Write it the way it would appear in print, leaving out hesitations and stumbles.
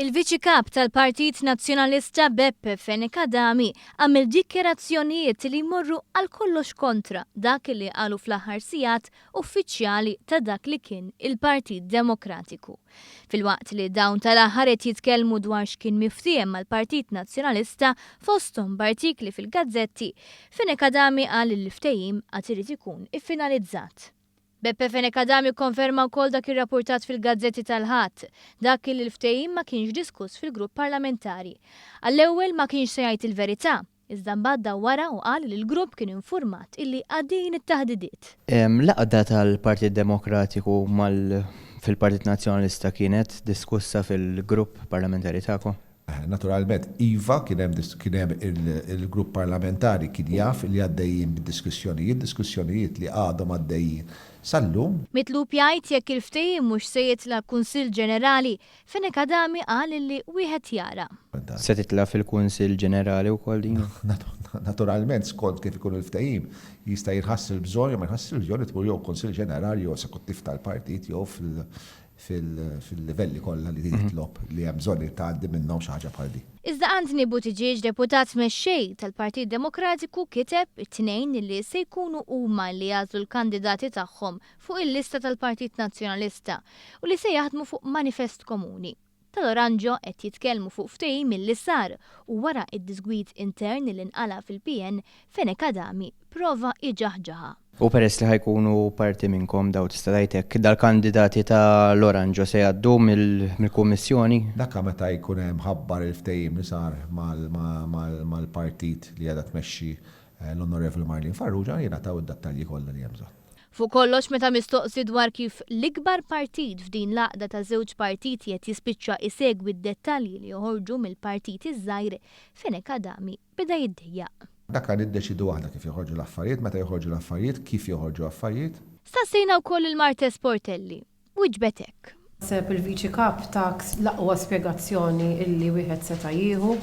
Il-Viċi Kap tal-Partit Nazzjonalista Beppe Fenekadami għamil dikjerazzjonijiet li jmorru għal kollox kontra dak li qalu fl-aħħar sigħat uffiċjali ta' dak li kien il-Partit Demokratiku. Fil-waqt li dawn tal-aħħar qed jitkellmu dwar x'kien miftiem mal-Partit Nazzjonalista fosthom b'artikli fil-gazzetti, Fenekadami qal li l-ftehim għad irid ikun iffinalizzat. Beppe Fenekadami konferma wkoll dak ir-rapportat fil-gazzetti tal-Ħadd, dak li l-ftehim ma kienx diskuss fil-grupp parlamentari. Għall-ewwel ma kienx se jgħid il-verità, iżda mbagħad wara u qal li l-grupp kien infurmat illi għaddejjin it-taħdidiet. L-għaqda tal-Partit Demokratiku fil-Partit Nazzjonalista kienet diskussa fil-grupp parlamentari tagħkom? Naturalment, Iva kien hemm il-grupp parlamentari kien jaf li għaddejjin bid-diskussjonijiet li għadhom għaddejjin sal-lum. Mitlub jgħid jekk il-ftehim mhux se jitla' Kunsill Ġenerali, Fenekadami qal li wieħed jara. Se titla' fil-Kunsill Ġenerali wkoll din? Naturalment, skont kif ikun il-ftehim jista' jinħassel bżonn jew ma jħassel bżonn tmur jew Kunsill Ġenerali jew esekuttiv tal-partit jew fil-livelli kollha li titlob li hemm bżonn tgħaddi minnhom xi ħaġa bħal din. Iżda Anthony Buttigieg, deputat mexxej tal-Partit Demokratiku, kiteb it-tnejn li se jkunu huma li jażlu l-kandidati tagħhom fuq il-lista tal-Partit Nazzjonalista u li se jaħdmu fuq manifest komuni. Tal-Oranġo qed jitkellmu fuq ftehim milli sar u wara id-disgwid intern li nqala fil-PN Fenekadami prova iġaħġaħa. U peress li ħajkunu parti minnkom daw tista' tgħidlek dal-kandidati tal-Oranġo se jgħaddu mill-Kummissjoni? Dakka meta jkun hemm ħabbar il-ftehim li sar mal-partit li qiegħda tmexxi l-Onorevoli Marlin Farrugia jiena taw id-dettalji kollha li hemm bżonn. Fuq kollox meta mistoqsi dwar kif l-ikbar partit f'din l-għaqda ta' żewġ partiti qed jispiċċa isegwi d-dettalji li joħorġu mill-partiti żgħir, Fenekadami beda jiddejjaq. Dakka niddeċidu aħna kif joħorġu l-affarijiet, meta joħorġu l-affarijiet, kif joħorġu affarijiet. Stassejna wkoll il-Martes Portelli. Wiġbetek. Sepp il-Viċi Kap ta' l-aqwa spjegazzjoni illi wieħed seta' jieħu